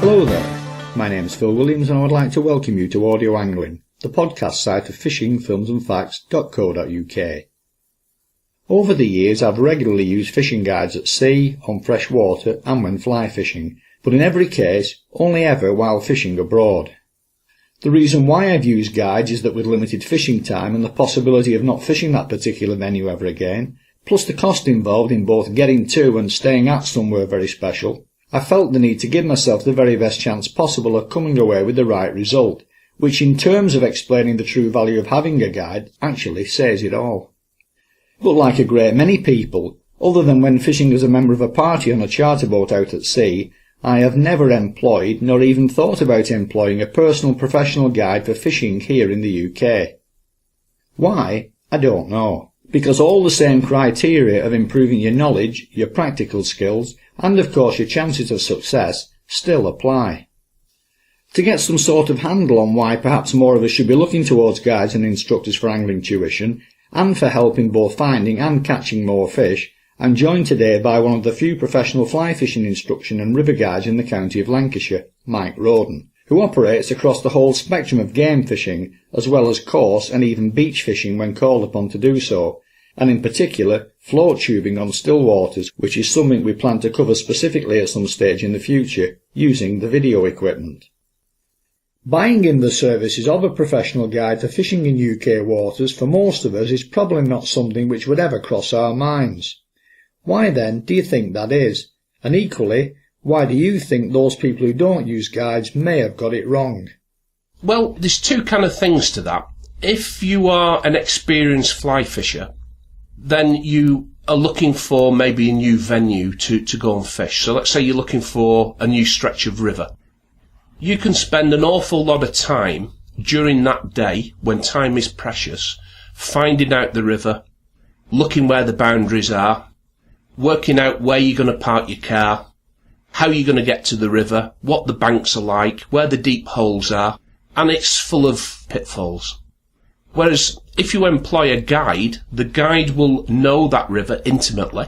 Hello there, my name is Phil Williams and I would like to welcome you to Audio Angling, the podcast site of fishingfilmsandfacts.co.uk. Over the years I've regularly used fishing guides at sea, on fresh water and when fly fishing, but in every case only ever while fishing abroad. The reason why I've used guides is that with limited fishing time and the possibility of not fishing that particular venue ever again, plus the cost involved in both getting to and staying at somewhere very special, I felt the need to give myself the very best chance possible of coming away with the right result, which in terms of explaining the true value of having a guide actually says it all. But like a great many people, other than when fishing as a member of a party on a charter boat out at sea, I have never employed nor even thought about employing a personal professional guide for fishing here in the UK. Why? I don't know. Because all the same criteria of improving your knowledge, your practical skills, and of course your chances of success still apply. To get some sort of handle on why perhaps more of us should be looking towards guides and instructors for angling tuition, and for help in both finding and catching more fish, I'm joined today by one of the few professional fly fishing instruction and river guides in the county of Lancashire, Mike Roden, who operates across the whole spectrum of game fishing, as well as coarse and even beach fishing when called upon to do so, and in particular float tubing on still waters, which is something we plan to cover specifically at some stage in the future, using the video equipment. Buying in the services of a professional guide for fishing in UK waters for most of us is probably not something which would ever cross our minds. Why then do you think that is? And equally, why do you think those people who don't use guides may have got it wrong? Well, there's two kind of things to that. If you are an experienced fly fisher, then you are looking for maybe a new venue to go and fish. So let's say you're looking for a new stretch of river. You can spend an awful lot of time during that day, when time is precious, finding out the river, looking where the boundaries are, working out where you're going to park your car, how you're going to get to the river, what the banks are like, where the deep holes are, and it's full of pitfalls. Whereas if you employ a guide, the guide will know that river intimately.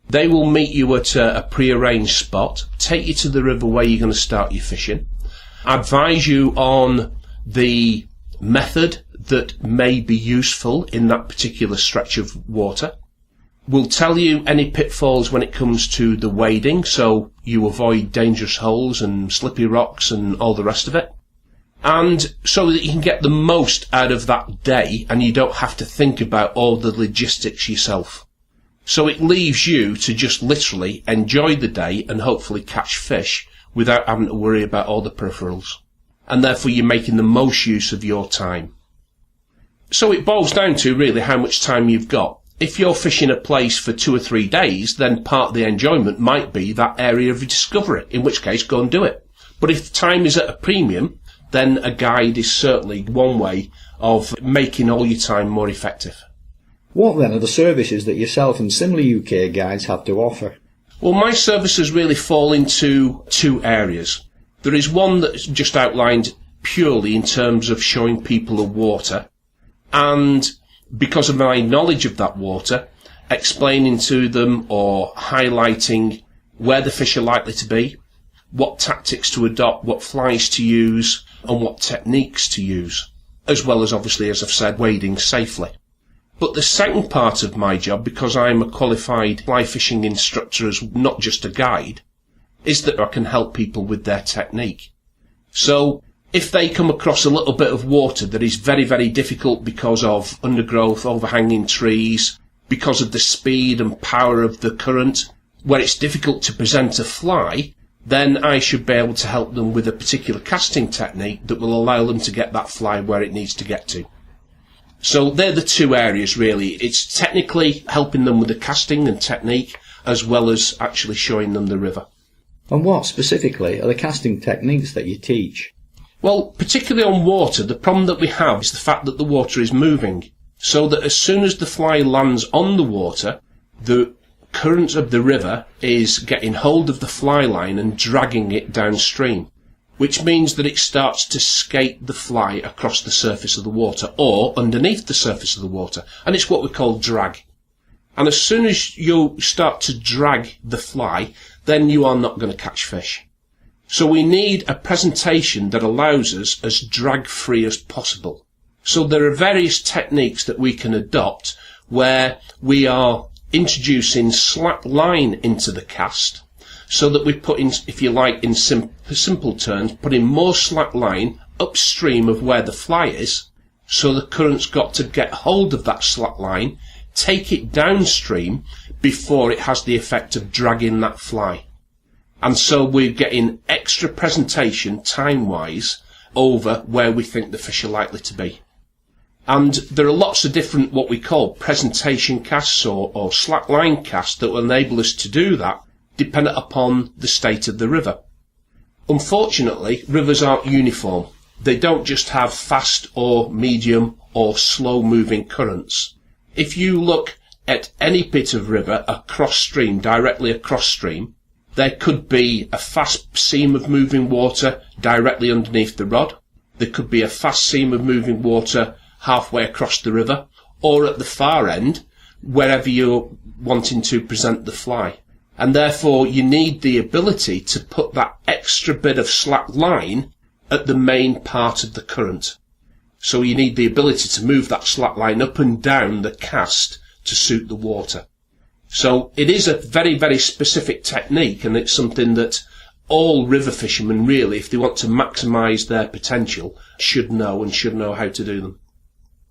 They will meet you at a pre-arranged spot, take you to the river where you're going to start your fishing, advise you on the method that may be useful in that particular stretch of water, will tell you any pitfalls when it comes to the wading, so you avoid dangerous holes and slippery rocks and all the rest of it. And so that you can get the most out of that day and you don't have to think about all the logistics yourself. So it leaves you to just literally enjoy the day and hopefully catch fish without having to worry about all the peripherals. And therefore you're making the most use of your time. So it boils down to really how much time you've got. If you're fishing a place for 2 or 3 days, then part of the enjoyment might be that area of discovery, in which case go and do it. But if time is at a premium, then a guide is certainly one way of making all your time more effective. What then are the services that yourself and similar UK guides have to offer? Well, my services really fall into 2 areas. There is one that's just outlined purely in terms of showing people the water, and because of my knowledge of that water, explaining to them or highlighting where the fish are likely to be, what tactics to adopt, what flies to use, and what techniques to use, as well as obviously, as I've said, wading safely. But the second part of my job, because I'm a qualified fly fishing instructor as not just a guide, is that I can help people with their technique. So if they come across a little bit of water that is very, very difficult because of undergrowth, overhanging trees, because of the speed and power of the current, where it's difficult to present a fly, then I should be able to help them with a particular casting technique that will allow them to get that fly where it needs to get to. So they're the 2 areas really. It's technically helping them with the casting and technique, as well as actually showing them the river. And what specifically are the casting techniques that you teach? Well, particularly on water, the problem that we have is the fact that the water is moving, so that as soon as the fly lands on the water, the current of the river is getting hold of the fly line and dragging it downstream, which means that it starts to skate the fly across the surface of the water or underneath the surface of the water, and it's what we call drag. And as soon as you start to drag the fly, then you are not going to catch fish. So we need a presentation that allows us as drag-free as possible. So there are various techniques that we can adopt where we are introducing slack line into the cast, so that we put in, if you like, in simple terms, putting more slack line upstream of where the fly is, so the current's got to get hold of that slack line, take it downstream before it has the effect of dragging that fly. And so we're getting extra presentation time-wise over where we think the fish are likely to be. And there are lots of different what we call presentation casts or slack line casts that will enable us to do that, dependent upon the state of the river. Unfortunately, rivers aren't uniform. They don't just have fast or medium or slow moving currents. If you look at any bit of river across stream, directly across stream, there could be a fast seam of moving water directly underneath the rod. There could be a fast seam of moving water halfway across the river, or at the far end, wherever you're wanting to present the fly. And therefore you need the ability to put that extra bit of slack line at the main part of the current. So you need the ability to move that slack line up and down the cast to suit the water. So it is a very, very specific technique, and it's something that all river fishermen really, if they want to maximise their potential, should know how to do them.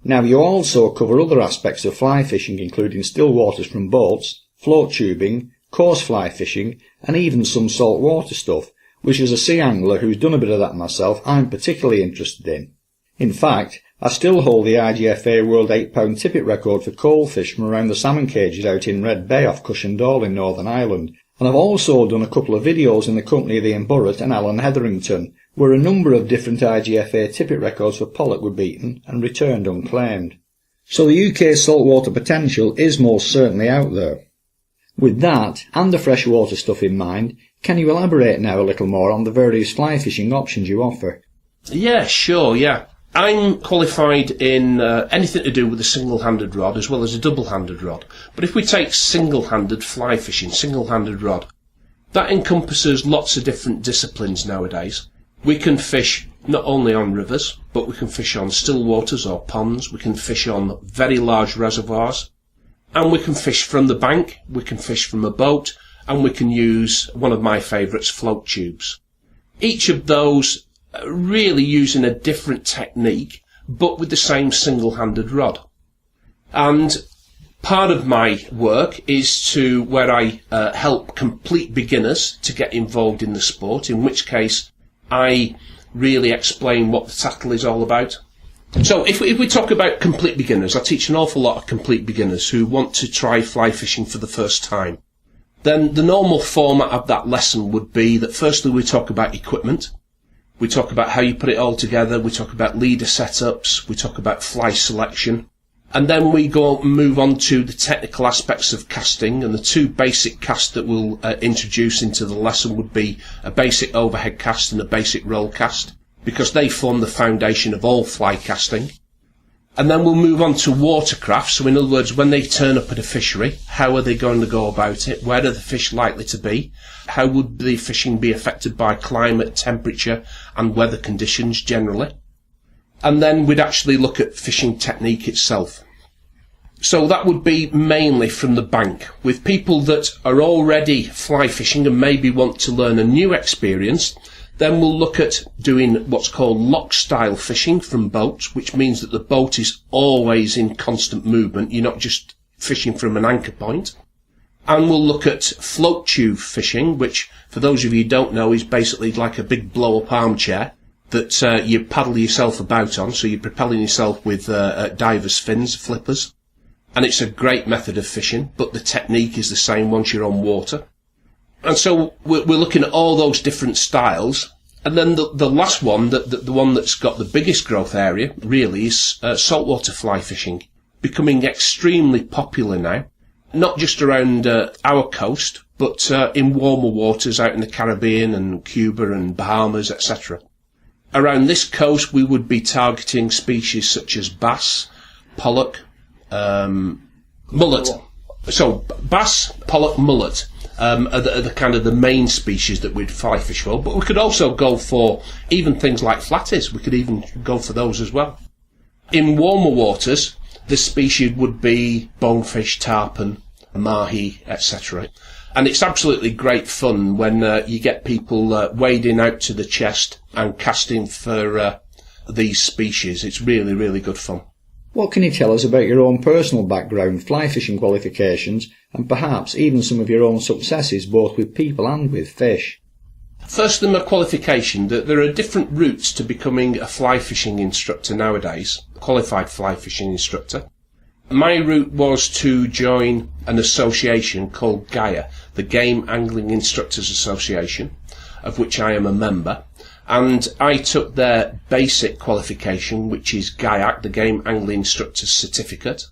Now you also cover other aspects of fly fishing, including still waters from boats, float tubing, coarse fly fishing, and even some saltwater stuff, which as a sea angler who's done a bit of that myself, I'm particularly interested in. In fact, I still hold the IGFA World 8-pound tippet record for coalfish from around the salmon cages out in Red Bay off Cushendall in Northern Ireland, and I've also done a couple of videos in the company of Ian Burrett and Alan Hetherington, where a number of different IGFA tippet records for pollock were beaten and returned unclaimed. So the UK's saltwater potential is most certainly out there. With that, and the freshwater stuff in mind, can you elaborate now a little more on the various fly fishing options you offer? Yeah, sure, yeah. I'm qualified in anything to do with a single-handed rod as well as a double-handed rod. But if we take single-handed fly fishing, single-handed rod, that encompasses lots of different disciplines nowadays. We can fish not only on rivers, but we can fish on still waters or ponds. We can fish on very large reservoirs. And we can fish from the bank, we can fish from a boat, and we can use one of my favourites, float tubes. Each of those really using a different technique, but with the same single-handed rod. And part of my work is to where I help complete beginners to get involved in the sport, in which case I really explain what the tackle is all about. So if we talk about complete beginners, I teach an awful lot of complete beginners who want to try fly fishing for the first time. Then the normal format of that lesson would be that firstly we talk about equipment. We talk about how you put it all together. We talk about leader setups. We talk about fly selection. And then we move on to the technical aspects of casting. And the two basic casts that we'll introduce into the lesson would be a basic overhead cast and a basic roll cast, because they form the foundation of all fly casting. And then we'll move on to watercraft. So in other words, when they turn up at a fishery, how are they going to go about it? Where are the fish likely to be? How would the fishing be affected by climate, temperature and weather conditions generally? And then we'd actually look at fishing technique itself. So that would be mainly from the bank. With people that are already fly fishing and maybe want to learn a new experience, then we'll look at doing what's called lock-style fishing from boats, which means that the boat is always in constant movement. You're not just fishing from an anchor point. And we'll look at float tube fishing, which, for those of you who don't know, is basically like a big blow-up armchair that you paddle yourself about on. So you're propelling yourself with divers' fins, flippers. And it's a great method of fishing, but the technique is the same once you're on water. And so we're looking at all those different styles. And then the last one, the one that's got the biggest growth area, really, is saltwater fly fishing, becoming extremely popular now, not just around our coast, but in warmer waters out in the Caribbean and Cuba and Bahamas, etc. Around this coast, we would be targeting species such as bass, pollock, mullet. So bass, pollock, mullet. are the kind of the main species that we'd fly fish for. But we could also go for even things like flatties. We could even go for those as well. In warmer waters, the species would be bonefish, tarpon, mahi, etc. And it's absolutely great fun when you get people wading out to the chest and casting for these species. It's really, really good fun. What can you tell us about your own personal background, fly fishing qualifications, and perhaps even some of your own successes both with people and with fish? First, my qualification, that there are different routes to becoming a fly fishing instructor nowadays, a qualified fly fishing instructor. My route was to join an association called GAIA, the Game Angling Instructors Association, of which I am a member. And I took their basic qualification, which is GAIAC, the Game Angling Instructor's Certificate.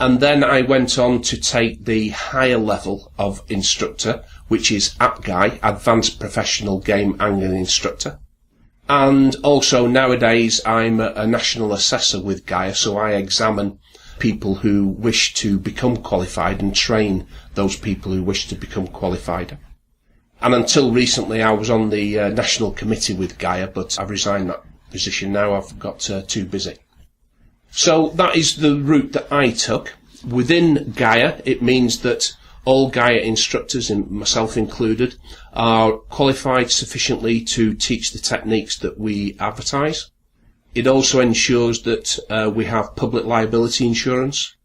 And then I went on to take the higher level of instructor, which is APGAI, Advanced Professional Game Angling Instructor. And also nowadays I'm a national assessor with GAIA, so I examine people who wish to become qualified and train those people who wish to become qualified. And until recently I was on the national committee with GAIA, but I've resigned that position now. I've got too busy. So that is the route that I took. Within GAIA, it means that all GAIA instructors, and myself included, are qualified sufficiently to teach the techniques that we advertise. It also ensures that we have public liability insurance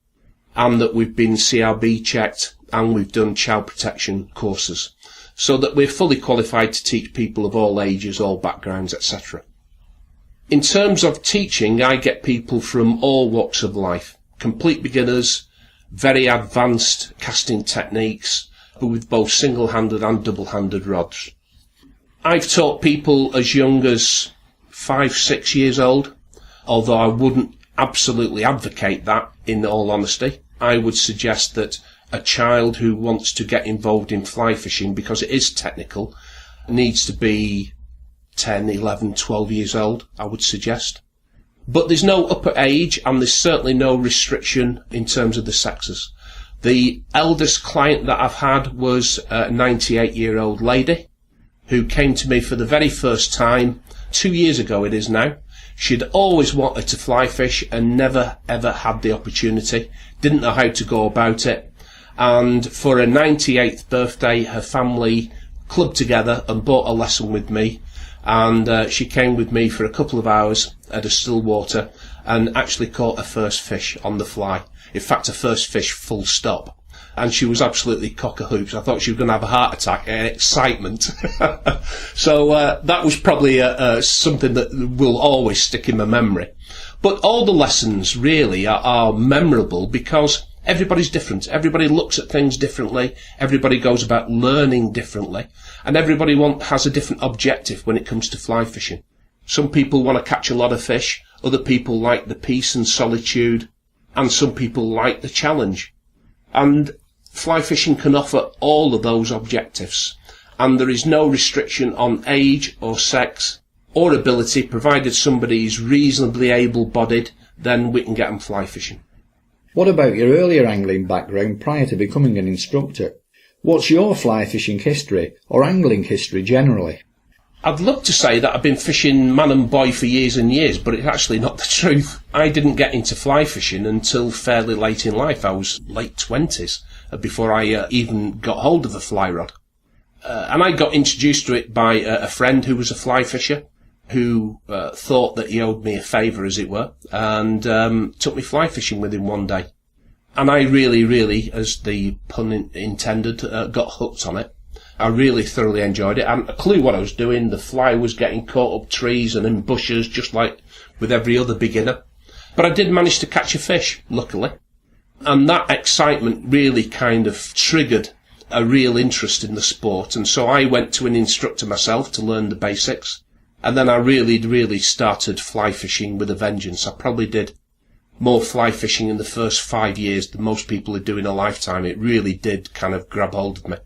and that we've been CRB checked and we've done child protection courses, so that we're fully qualified to teach people of all ages, all backgrounds, etc. In terms of teaching, I get people from all walks of life, complete beginners, very advanced casting techniques, but with both single-handed and double-handed rods. I've taught people as young as 5, 6 years old, although I wouldn't absolutely advocate that, in all honesty. I would suggest that a child who wants to get involved in fly fishing, because it is technical, needs to be 10, 11, 12 years old, I would suggest. But there's no upper age, and there's certainly no restriction in terms of the sexes. The eldest client that I've had was a 98-year-old lady who came to me for the very first time 2 years ago it is now. She'd always wanted to fly fish and never ever had the opportunity, didn't know how to go about it. And for her 98th birthday, her family clubbed together and bought a lesson with me. And she came with me for a couple of hours at a still water and actually caught her first fish on the fly. In fact, her first fish full stop. And she was absolutely cock-a-hoops. I thought she was going to have a heart attack in excitement. So that was probably something that will always stick in my memory. But all the lessons really are memorable because everybody's different. Everybody looks at things differently. Everybody goes about learning differently. And everybody has a different objective when it comes to fly fishing. Some people want to catch a lot of fish. Other people like the peace and solitude. And some people like the challenge. And fly fishing can offer all of those objectives. And there is no restriction on age or sex or ability, provided somebody is reasonably able-bodied, then we can get them fly fishing. What about your earlier angling background prior to becoming an instructor? What's your fly fishing history, or angling history generally? I'd love to say that I've been fishing man and boy for years and years, but it's actually not the truth. I didn't get into fly fishing until fairly late in life. I was late 20s before I even got hold of a fly rod. And I got introduced to it by a friend who was a fly fisher, who thought that he owed me a favour, as it were, and took me fly fishing with him one day. And I really, as the pun intended, got hooked on it. I really thoroughly enjoyed it. I hadn't a clue what I was doing. The fly was getting caught up trees and in bushes, just like with every other beginner. But I did manage to catch a fish, luckily. And that excitement really kind of triggered a real interest in the sport. And so I went to an instructor myself to learn the basics. And then I really started fly fishing with a vengeance. I probably did more fly fishing in the first 5 years than most people do in a lifetime. It really did kind of grab hold of me.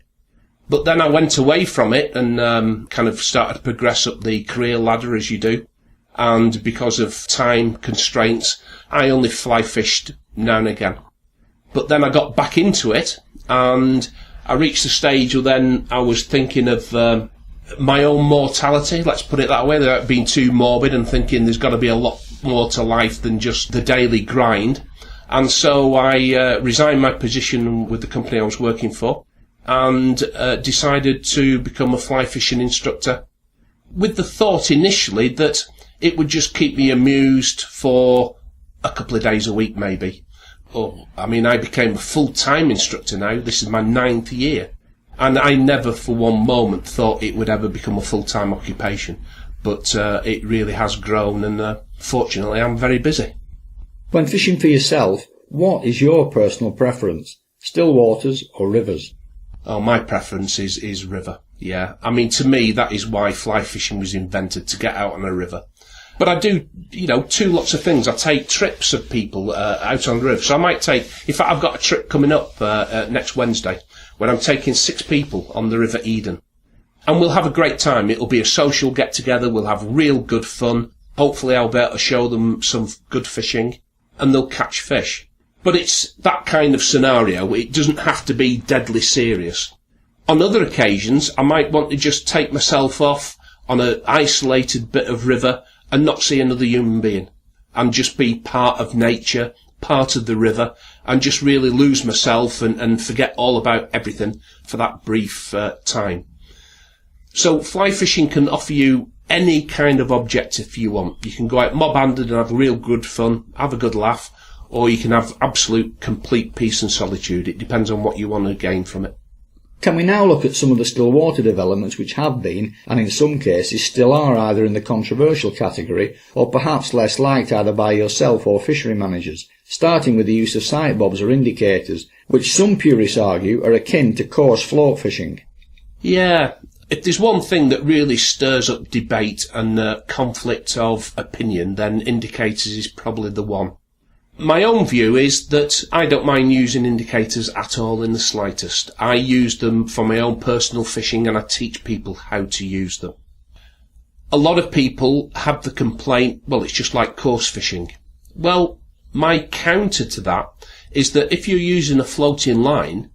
But then I went away from it and kind of started to progress up the career ladder, as you do. And because of time constraints, I only fly fished now and again. But then I got back into it, and I reached the stage where then I was thinking of my own mortality, let's put it that way, without being too morbid, and thinking there's got to be a lot more to life than just the daily grind. And so I resigned my position with the company I was working for and decided to become a fly fishing instructor, with the thought initially that it would just keep me amused for a couple of days a week maybe. I became a full-time instructor now. This is my 9th year. And I never for one moment thought it would ever become a full-time occupation. But it really has grown, and fortunately I'm very busy. When fishing for yourself, what is your personal preference? Still waters or rivers? Oh, my preference is river, yeah. To me, that is why fly fishing was invented, to get out on a river. But I do, two lots of things. I take trips of people out on the river. So I might take, in fact, I've got a trip coming up next Wednesday, where I'm taking 6 people on the River Eden. And we'll have a great time. It'll be a social get-together. We'll have real good fun. Hopefully I'll be able to show them some good fishing, and they'll catch fish. But it's that kind of scenario. It doesn't have to be deadly serious. On other occasions, I might want to just take myself off on an isolated bit of river and not see another human being, and just be part of nature, part of the river, and just really lose myself and forget all about everything for that brief time. So fly fishing can offer you any kind of objective you want. You can go out mob-handed and have real good fun, have a good laugh, or you can have absolute complete peace and solitude. It depends on what you want to gain from it. Can we now look at some of the still water developments which have been, and in some cases still are, either in the controversial category or perhaps less liked either by yourself or fishery managers, starting with the use of sight bobs or indicators, which some purists argue are akin to coarse float fishing? Yeah, if there's one thing that really stirs up debate and conflict of opinion, then indicators is probably the one. My own view is that I don't mind using indicators at all in the slightest. I use them for my own personal fishing, and I teach people how to use them. A lot of people have the complaint, well, it's just like coarse fishing. Well, my counter to that is that if you're using a floating line,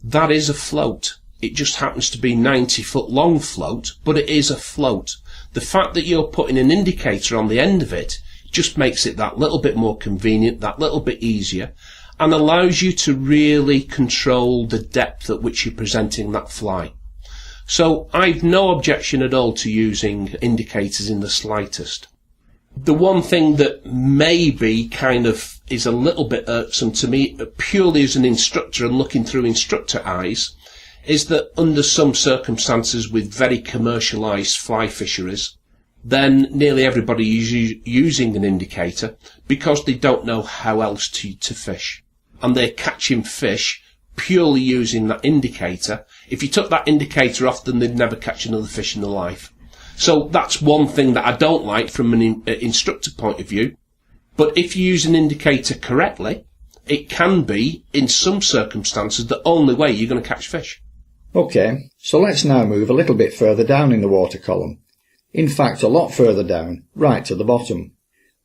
that is a float. It just happens to be 90-foot long float, but it is a float. The fact that you're putting an indicator on the end of it just makes it that little bit more convenient, that little bit easier, and allows you to really control the depth at which you're presenting that fly. So I've no objection at all to using indicators in the slightest. The one thing that maybe kind of is a little bit irksome to me, purely as an instructor and looking through instructor eyes, is that under some circumstances with very commercialised fly fisheries, then nearly everybody is using an indicator because they don't know how else to fish. And they're catching fish purely using that indicator. If you took that indicator off, then they'd never catch another fish in their life. So that's one thing that I don't like from an instructor point of view. But if you use an indicator correctly, it can be, in some circumstances, the only way you're going to catch fish. OK, so let's now move a little bit further down in the water column. In fact, a lot further down, right to the bottom.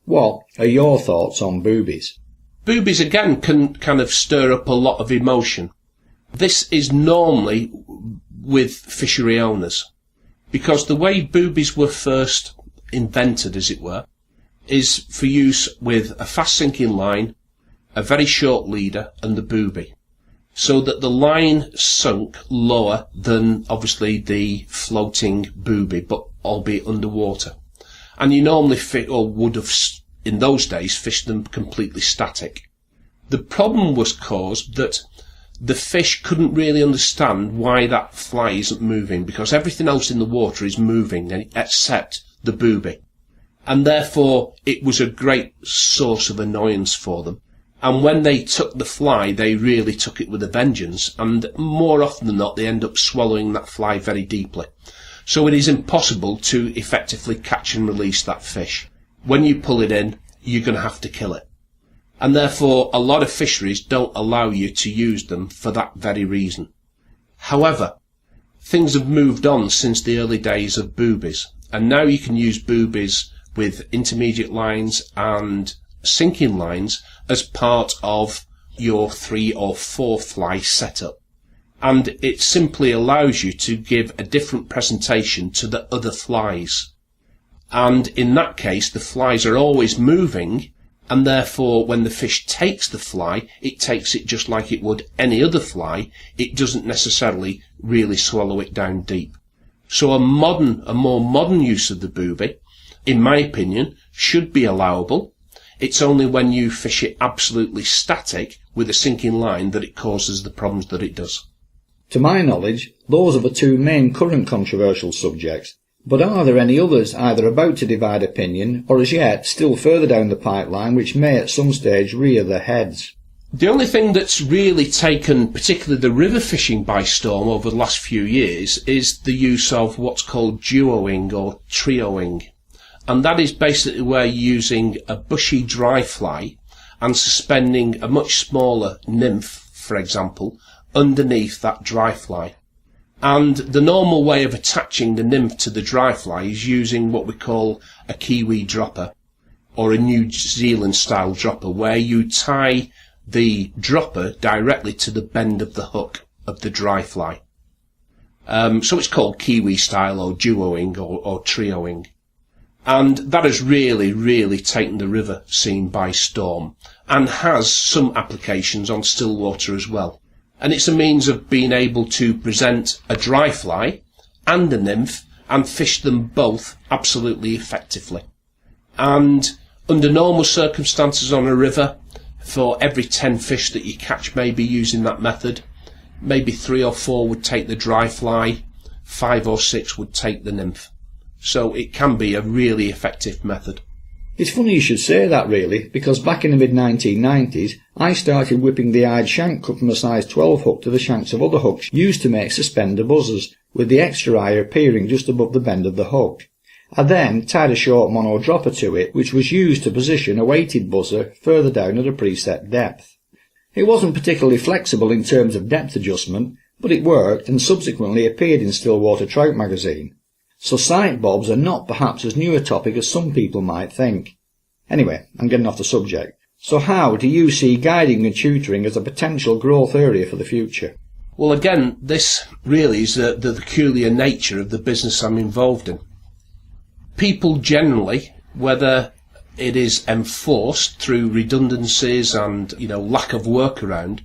What are your thoughts on boobies? Boobies, again, can kind of stir up a lot of emotion. This is normally with fishery owners, because the way boobies were first invented, as it were, is for use with a fast-sinking line, a very short leader, and the booby, so that the line sunk lower than, obviously, the floating booby, but albeit underwater. And you normally would have, in those days, fished them completely static. The problem was caused that the fish couldn't really understand why that fly isn't moving, because everything else in the water is moving except the booby. And therefore, it was a great source of annoyance for them. And when they took the fly, they really took it with a vengeance, and more often than not, they end up swallowing that fly very deeply. So it is impossible to effectively catch and release that fish. When you pull it in, you're going to have to kill it. And therefore, a lot of fisheries don't allow you to use them for that very reason. However, things have moved on since the early days of boobies, and now you can use boobies with intermediate lines and sinking lines as part of your 3 or 4 fly setup. and it simply allows you to give a different presentation to the other flies. And in that case, the flies are always moving, and therefore when the fish takes the fly, it takes it just like it would any other fly. It doesn't necessarily really swallow it down deep. So a more modern use of the booby, in my opinion, should be allowable. It's only when you fish it absolutely static with a sinking line that it causes the problems that it does. To my knowledge, those are the two main current controversial subjects, but are there any others either about to divide opinion or as yet still further down the pipeline which may at some stage rear their heads? The only thing that's really taken particularly the river fishing by storm over the last few years is the use of what's called duoing or trioing. And that is basically where you're using a bushy dry fly and suspending a much smaller nymph, for example, underneath that dry fly. And the normal way of attaching the nymph to the dry fly is using what we call a Kiwi dropper or a New Zealand style dropper, where you tie the dropper directly to the bend of the hook of the dry fly. So it's called Kiwi style or duoing or trioing. And that has really, really taken the river scene by storm and has some applications on still water as well. And it's a means of being able to present a dry fly and a nymph and fish them both absolutely effectively. And under normal circumstances on a river, for every 10 fish that you catch maybe using that method, maybe 3 or 4 would take the dry fly, 5 or 6 would take the nymph. So it can be a really effective method. It's funny you should say that really, because back in the mid-1990s, I started whipping the eyed shank cut from a size 12 hook to the shanks of other hooks used to make suspender buzzers, with the extra eye appearing just above the bend of the hook. I then tied a short mono dropper to it, which was used to position a weighted buzzer further down at a preset depth. It wasn't particularly flexible in terms of depth adjustment, but it worked and subsequently appeared in Stillwater Trout magazine. So sight bobs are not perhaps as new a topic as some people might think. Anyway, I'm getting off the subject. So how do you see guiding and tutoring as a potential growth area for the future? Well, again, this really is the peculiar nature of the business I'm involved in. People generally, whether it is enforced through redundancies and, lack of workaround,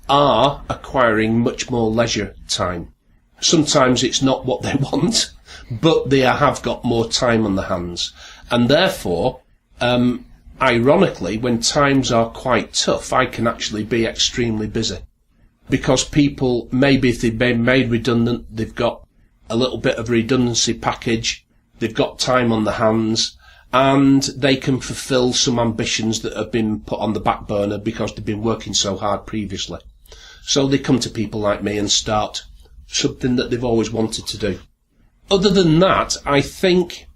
are acquiring much more leisure time. Sometimes it's not what they want, but they have got more time on their hands. And therefore, ironically, when times are quite tough, I can actually be extremely busy. Because people, maybe if they've been made redundant, they've got a little bit of a redundancy package, they've got time on their hands, and they can fulfil some ambitions that have been put on the back burner because they've been working so hard previously. So they come to people like me and start something that they've always wanted to do. Other than that, I think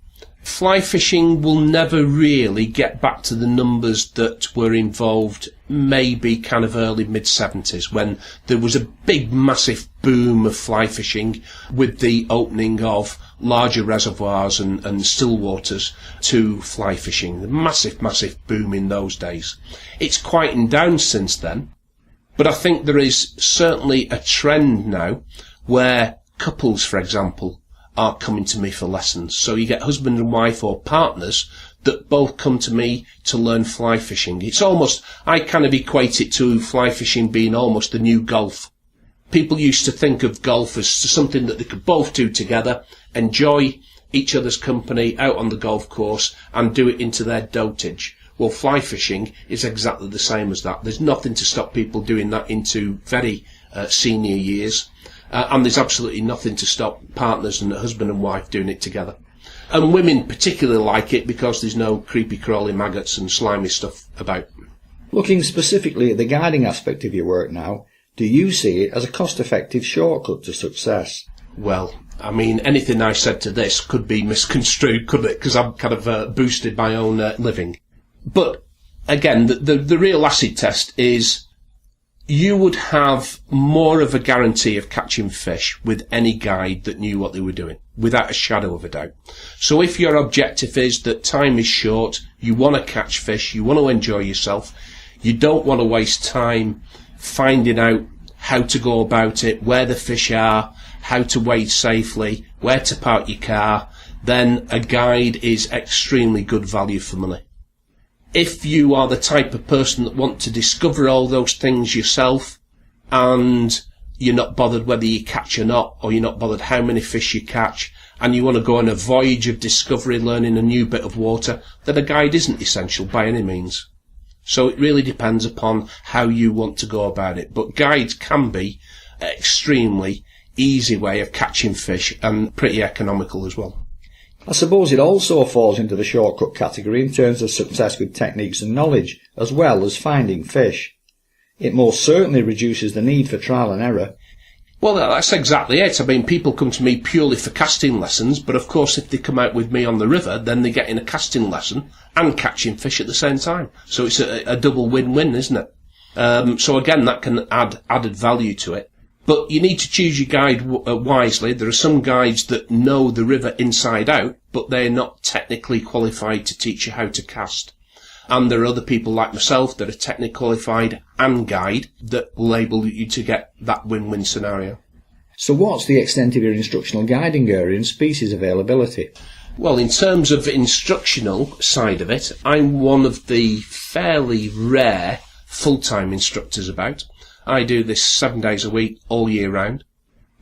fly fishing will never really get back to the numbers that were involved maybe kind of early mid-70s, when there was a big massive boom of fly fishing with the opening of larger reservoirs and still waters to fly fishing. The massive boom in those days. It's quietened down since then, but I think there is certainly a trend now where couples, for example, are coming to me for lessons. So you get husband and wife or partners that both come to me to learn fly fishing. It's almost, I kind of equate it to fly fishing being almost the new golf. People used to think of golf as something that they could both do together, enjoy each other's company out on the golf course and do it into their dotage. Well, fly fishing is exactly the same as that. There's nothing to stop people doing that into very senior years. And there's absolutely nothing to stop partners and husband and wife doing it together. And women particularly like it because there's no creepy crawly maggots and slimy stuff about. Looking specifically at the guiding aspect of your work now, do you see it as a cost-effective shortcut to success? Well, I mean, anything I said to this could be misconstrued, couldn't it? Because I've kind of boosted my own living. But again, the real acid test is you would have more of a guarantee of catching fish with any guide that knew what they were doing, without a shadow of a doubt. So if your objective is that time is short, you want to catch fish, you want to enjoy yourself, you don't want to waste time finding out how to go about it, where the fish are, how to wade safely, where to park your car, then a guide is extremely good value for money. If you are the type of person that want to discover all those things yourself, and you're not bothered whether you catch or not, or you're not bothered how many fish you catch, and you want to go on a voyage of discovery, learning a new bit of water, then a guide isn't essential by any means. So it really depends upon how you want to go about it. But guides can be an extremely easy way of catching fish, and pretty economical as well. I suppose it also falls into the shortcut category in terms of success with techniques and knowledge, as well as finding fish. It most certainly reduces the need for trial and error. Well, that's exactly it. I mean, people come to me purely for casting lessons, but of course if they come out with me on the river, then they're getting a casting lesson and catching fish at the same time. So it's a double win-win, isn't it? So again, that can add added value to it. But you need to choose your guide wisely. There are some guides that know the river inside out, but they're not technically qualified to teach you how to cast. And there are other people like myself that are technically qualified and guide that will enable you to get that win-win scenario. So what's the extent of your instructional guiding area and species availability? Well, in terms of instructional side of it, I'm one of the fairly rare full-time instructors about. I do this 7 days a week, all year round.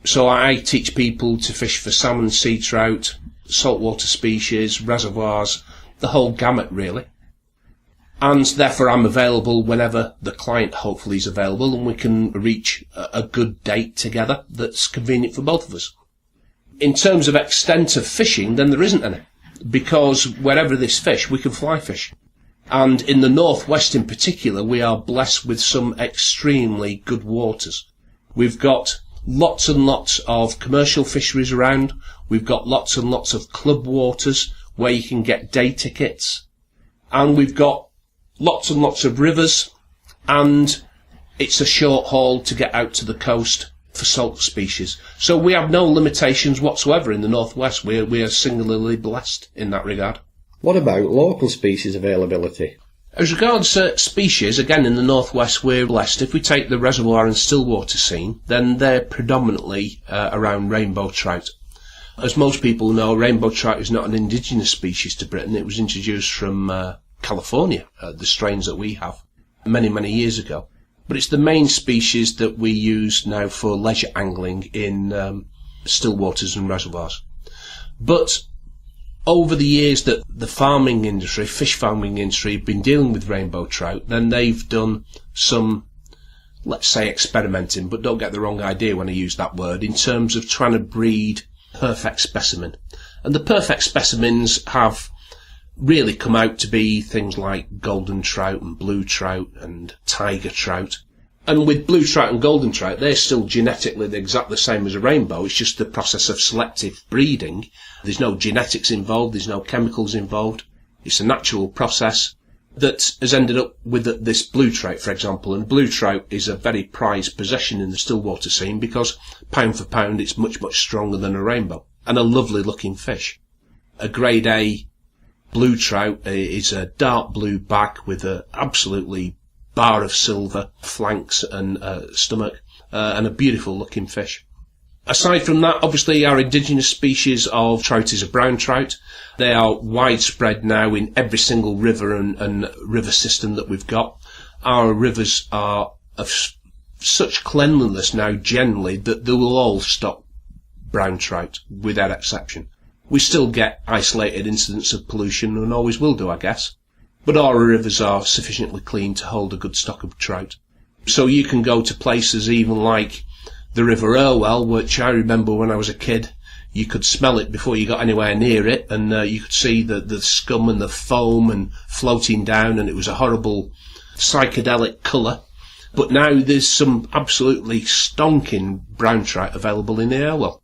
So I teach people to fish for salmon, sea trout, saltwater species, reservoirs, the whole gamut really. And therefore I'm available whenever the client hopefully is available, and we can reach a good date together that's convenient for both of us. In terms of extent of fishing, then there isn't any, because wherever there's fish, we can fly fish. And in the northwest in particular, we are blessed with some extremely good waters. We've got lots and lots of commercial fisheries around. We've got lots and lots of club waters where you can get day tickets. And we've got lots and lots of rivers. And it's a short haul to get out to the coast for salt species. So we have no limitations whatsoever in the northwest. We are singularly blessed in that regard. What about local species availability? As regards species, again in the northwest we're blessed. If we take the reservoir and stillwater scene, then they're predominantly around rainbow trout. As most people know, rainbow trout is not an indigenous species to Britain. It was introduced from California, the strains that we have, many, many years ago. But it's the main species that we use now for leisure angling in still waters and reservoirs. But over the years that the farming industry, fish farming industry, have been dealing with rainbow trout, then they've done some, let's say, experimenting, but don't get the wrong idea when I use that word, in terms of trying to breed perfect specimen. And the perfect specimens have really come out to be things like golden trout and blue trout and tiger trout. And with blue trout and golden trout, they're still genetically exactly the same as a rainbow. It's just the process of selective breeding. There's no genetics involved. There's no chemicals involved. It's a natural process that has ended up with this blue trout, for example. And blue trout is a very prized possession in the stillwater scene because pound for pound, it's much, much stronger than a rainbow and a lovely looking fish. A grade A blue trout is a dark blue back with a absolutely bar of silver flanks and stomach, and a beautiful looking fish. Aside from that, obviously our indigenous species of trout is a brown trout. They are widespread now in every single river and river system that we've got. Our rivers are of such cleanliness now generally that they will all stock brown trout without exception. We still get isolated incidents of pollution and always will do, I guess. But our rivers are sufficiently clean to hold a good stock of trout. So you can go to places even like the River Irwell, which I remember when I was a kid, you could smell it before you got anywhere near it, and you could see the scum and the foam and floating down, and it was a horrible psychedelic colour. But now there's some absolutely stonking brown trout available in the Irwell.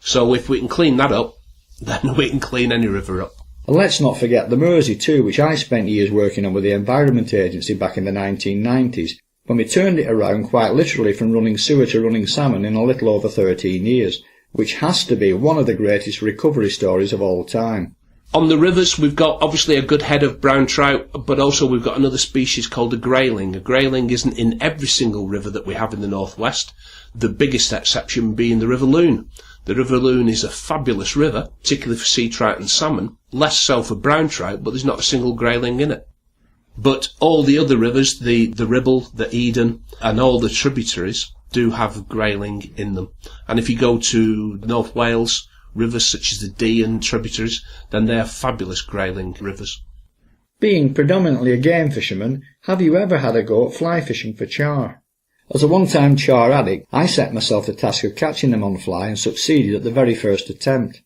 So if we can clean that up, then we can clean any river up. And let's not forget the Mersey too, which I spent years working on with the Environment Agency back in the 1990s, when we turned it around quite literally from running sewer to running salmon in a little over 13 years, which has to be one of the greatest recovery stories of all time. On the rivers, we've got obviously a good head of brown trout, but also we've got another species called a grayling. A grayling isn't in every single river that we have in the northwest, the biggest exception being the River Lune. The River Lune is a fabulous river, particularly for sea trout and salmon, less so for brown trout, but there's not a single grayling in it. But all the other rivers, the Ribble, the Eden, and all the tributaries do have grayling in them. And if you go to North Wales, rivers such as the Dee and tributaries, then they are fabulous grayling rivers. Being predominantly a game fisherman, have you ever had a go at fly fishing for char? As a one-time char addict, I set myself the task of catching them on fly and succeeded at the very first attempt.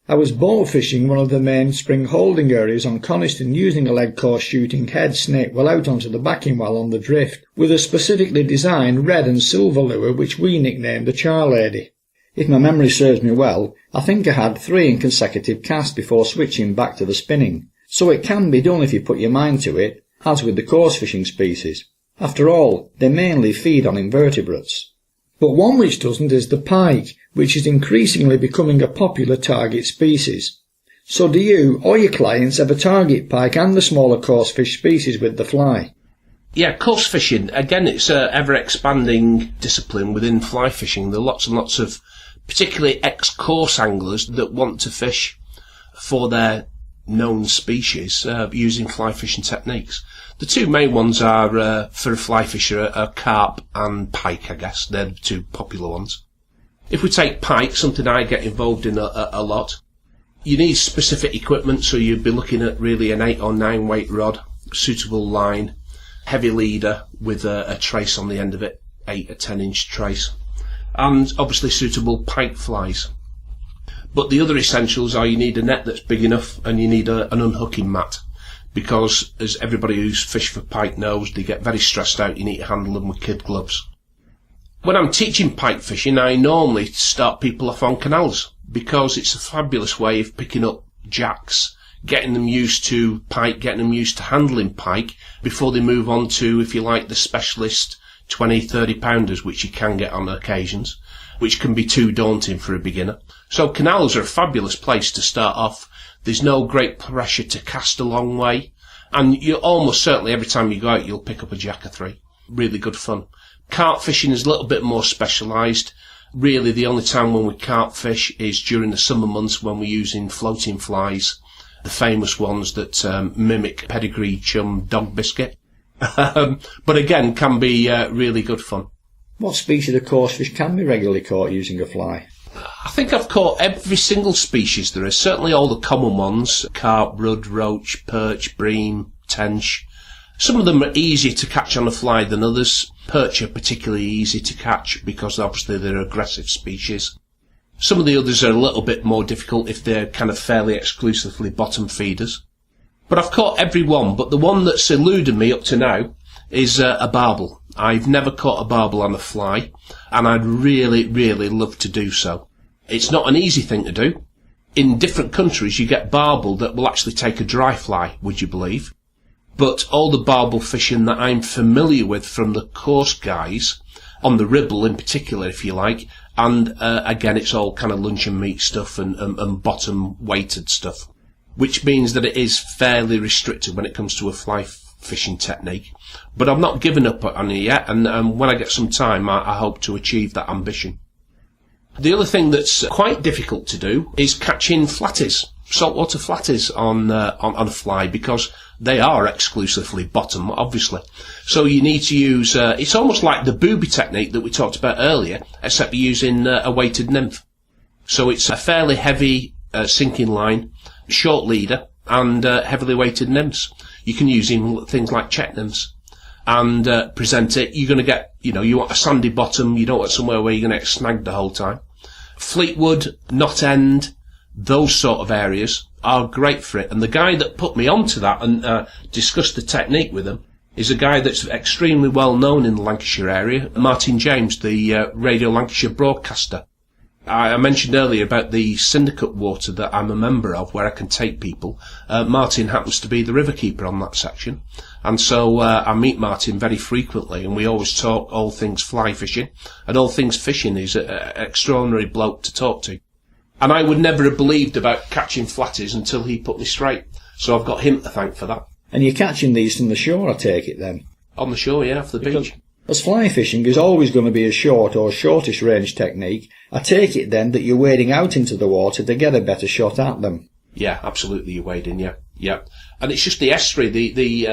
I was boat fishing one of the main spring holding areas on Coniston using a lead coarse shooting head snake well out onto the backing well on the drift, with a specifically designed red and silver lure which we nicknamed the Char Lady. If my memory serves me well, I think I had 3 in consecutive casts before switching back to the spinning, so it can be done if you put your mind to it, as with the coarse fishing species. After all, they mainly feed on invertebrates. But one which doesn't is the pike, which is increasingly becoming a popular target species. So do you or your clients ever target pike and the smaller coarse fish species with the fly? Yeah, coarse fishing, again, it's an ever-expanding discipline within fly fishing. There are lots and lots of particularly ex-coarse anglers that want to fish for their known species using fly fishing techniques. The two main ones are, for a fly fisher, are carp and pike, I guess. They're the two popular ones. If we take pike, something I get involved in a lot, you need specific equipment, so you'd be looking at really an 8 or 9 weight rod, suitable line, heavy leader with a trace on the end of it, 8 or 10 inch trace, and obviously suitable pike flies. But the other essentials are you need a net that's big enough and you need an unhooking mat. Because, as everybody who's fished for pike knows, they get very stressed out. You need to handle them with kid gloves. When I'm teaching pike fishing, I normally start people off on canals, because it's a fabulous way of picking up jacks, getting them used to pike, getting them used to handling pike, before they move on to, if you like, the specialist 20, 30 pounders, which you can get on occasions, which can be too daunting for a beginner. So canals are a fabulous place to start off. There's no great pressure to cast a long way, and you almost certainly every time you go out you'll pick up a jack or 3. Really good fun. Carp fishing is a little bit more specialised. Really the only time when we carp fish is during the summer months when we're using floating flies, the famous ones that mimic pedigree chum dog biscuit. But again, can be really good fun. What species of coarse fish can be regularly caught using a fly? I think I've caught every single species there is, certainly all the common ones, carp, rudd, roach, perch, bream, tench. Some of them are easier to catch on a fly than others. Perch are particularly easy to catch because obviously they're aggressive species. Some of the others are a little bit more difficult if they're kind of fairly exclusively bottom feeders. But I've caught every one, but the one that's eluded me up to now is a barbel. I've never caught a barbel on a fly, and I'd really, really love to do so. It's not an easy thing to do. In different countries you get barbel that will actually take a dry fly, would you believe? But all the barbel fishing that I'm familiar with from the coarse guys, on the Ribble in particular if you like, and again it's all kind of luncheon meat stuff and bottom weighted stuff, which means that it is fairly restricted when it comes to a fly fishing technique. But I've not given up on it yet, and when I get some time I hope to achieve that ambition. The other thing that's quite difficult to do is catching flatties, saltwater flatties on a fly, because they are exclusively bottom, obviously. So you need to use, it's almost like the booby technique that we talked about earlier, except you're using a weighted nymph. So it's a fairly heavy sinking line, short leader, and heavily weighted nymphs. You can use things like check nymphs and present it. You're going to get, you want a sandy bottom, you don't want somewhere where you're going to get snagged the whole time. Fleetwood, Knot End, those sort of areas are great for it. And the guy that put me onto that and discussed the technique with him is a guy that's extremely well known in the Lancashire area, Martin James, the Radio Lancashire broadcaster. I mentioned earlier about the syndicate water that I'm a member of, where I can take people. Martin happens to be the riverkeeper on that section, and so I meet Martin very frequently, and we always talk all things fly fishing, and all things fishing. He's an extraordinary bloke to talk to. And I would never have believed about catching flatties until he put me straight. So I've got him to thank for that. And you're catching these from the shore, I take it then? On the shore, yeah, off the beach. As fly fishing is always going to be a short or shortish range technique, I take it then that you're wading out into the water to get a better shot at them. Yeah, absolutely, you're wading, yeah. And it's just the estuary, the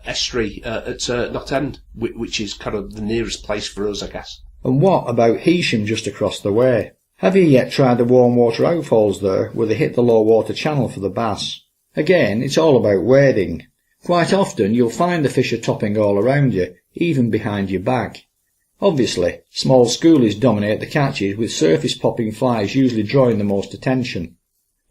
estuary at Knot End, which is kind of the nearest place for us, I guess. And what about Heysham just across the way? Have you yet tried the warm water outfalls there, where they hit the low water channel for the bass? Again, it's all about wading. Quite often you'll find the fish are topping all around you, even behind your back. Obviously, small schoolies dominate the catches, with surface popping flies usually drawing the most attention.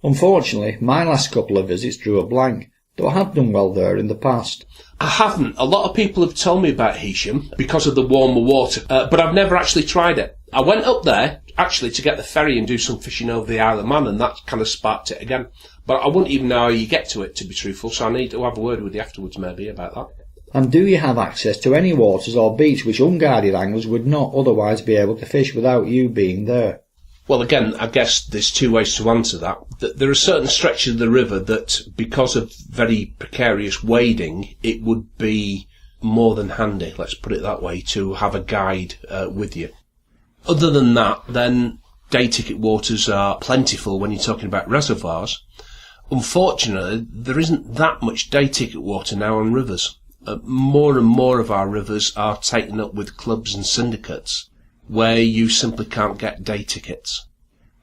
Unfortunately, my last couple of visits drew a blank, though I have done well there in the past. I haven't. A lot of people have told me about Heysham because of the warmer water, but I've never actually tried it. I went up there, actually, to get the ferry and do some fishing over the Isle of Man, and that kind of sparked it again. But I wouldn't even know how you get to it, to be truthful, so I need to have a word with you afterwards, maybe, about that. And do you have access to any waters or beach which unguided anglers would not otherwise be able to fish without you being there? Well, again, I guess there's two ways to answer that. There are certain stretches of the river that, because of very precarious wading, it would be more than handy, let's put it that way, to have a guide with you. Other than that, then day ticket waters are plentiful when you're talking about reservoirs. Unfortunately, there isn't that much day ticket water now on rivers. More and more of our rivers are taken up with clubs and syndicates, where you simply can't get day tickets.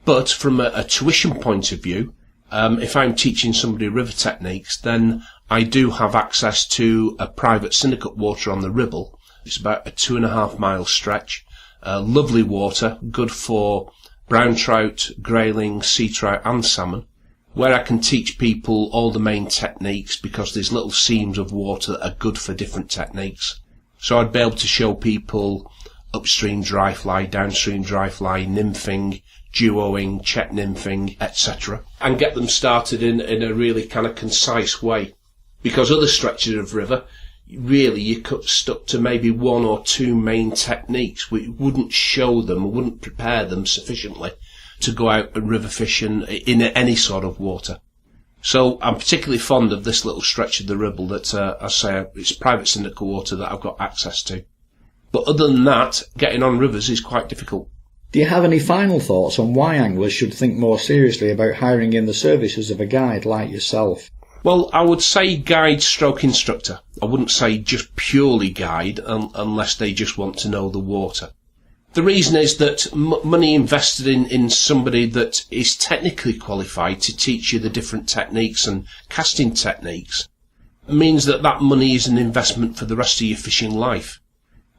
But from a tuition point of view, if I'm teaching somebody river techniques, then I do have access to a private syndicate water on the Ribble. It's about a 2.5 mile stretch. Lovely water, good for brown trout, grayling, sea trout and salmon, where I can teach people all the main techniques because there's little seams of water that are good for different techniques. So I'd be able to show people upstream dry fly, downstream dry fly, nymphing, duoing, check nymphing, etc. and get them started in a really kind of concise way. Because other stretches of river, really you're stuck to maybe one or two main techniques. We wouldn't show them, wouldn't prepare them sufficiently to go out and river fishing in any sort of water. So I'm particularly fond of this little stretch of the Ribble that, I say, it's private syndicate water that I've got access to. But other than that, getting on rivers is quite difficult. Do you have any final thoughts on why anglers should think more seriously about hiring in the services of a guide like yourself? Well, I would say guide stroke instructor. I wouldn't say just purely guide unless they just want to know the water. The reason is that money invested in somebody that is technically qualified to teach you the different techniques and casting techniques means that that money is an investment for the rest of your fishing life.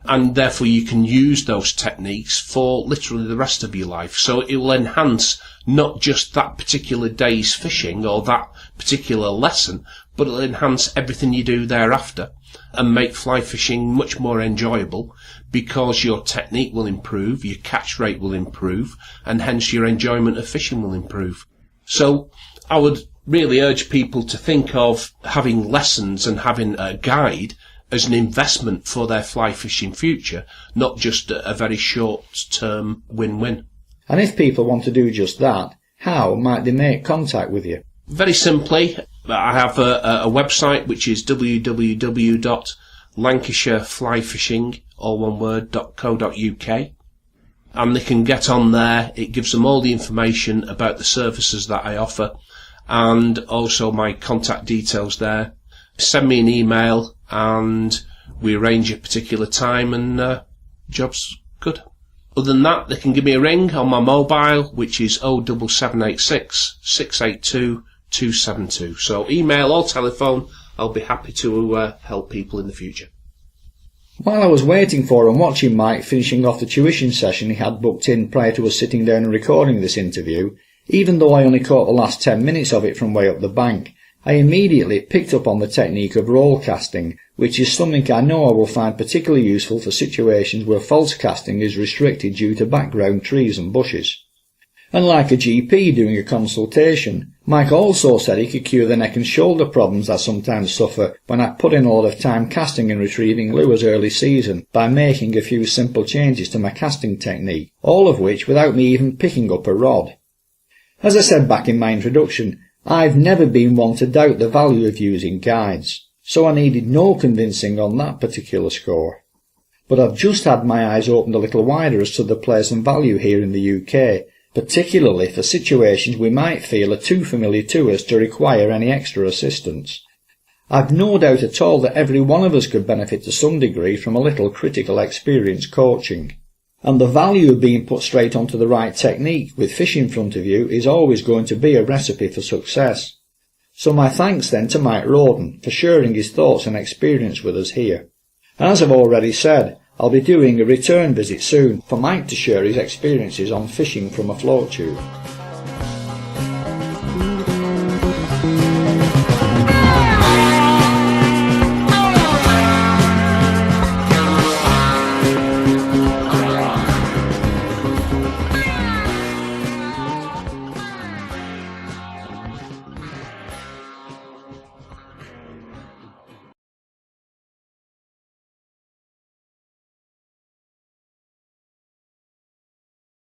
And therefore you can use those techniques for literally the rest of your life. So it will enhance not just that particular day's fishing or that particular lesson, but it'll enhance everything you do thereafter and make fly fishing much more enjoyable because your technique will improve, your catch rate will improve, and hence your enjoyment of fishing will improve. So I would really urge people to think of having lessons and having a guide as an investment for their fly fishing future, not just a very short-term win-win. And if people want to do just that, how might they make contact with you? Very simply, I have a website which is www.lancashireflyfishing.co.uk, and they can get on there. It gives them all the information about the services that I offer and also my contact details there. Send me an email and we arrange a particular time and job's good. Other than that, they can give me a ring on my mobile, which is 07786 682 272. So email or telephone, I'll be happy to help people in the future. While I was waiting for and watching Mike finishing off the tuition session he had booked in prior to us sitting down and recording this interview, even though I only caught the last 10 minutes of it from way up the bank, I immediately picked up on the technique of roll casting, which is something I know I will find particularly useful for situations where false casting is restricted due to background trees and bushes. And like a GP doing a consultation, Mike also said he could cure the neck and shoulder problems I sometimes suffer when I put in a lot of time casting and retrieving lures early season by making a few simple changes to my casting technique, all of which without me even picking up a rod. As I said back in my introduction, I've never been one to doubt the value of using guides, so I needed no convincing on that particular score. But I've just had my eyes opened a little wider as to the place and value here in the UK, particularly for situations we might feel are too familiar to us to require any extra assistance. I've no doubt at all that every one of us could benefit to some degree from a little critical experience coaching. And the value of being put straight onto the right technique with fish in front of you is always going to be a recipe for success. So my thanks then to Mike Roden for sharing his thoughts and experience with us here. And as I've already said, I'll be doing a return visit soon for Mike to share his experiences on fishing from a float tube.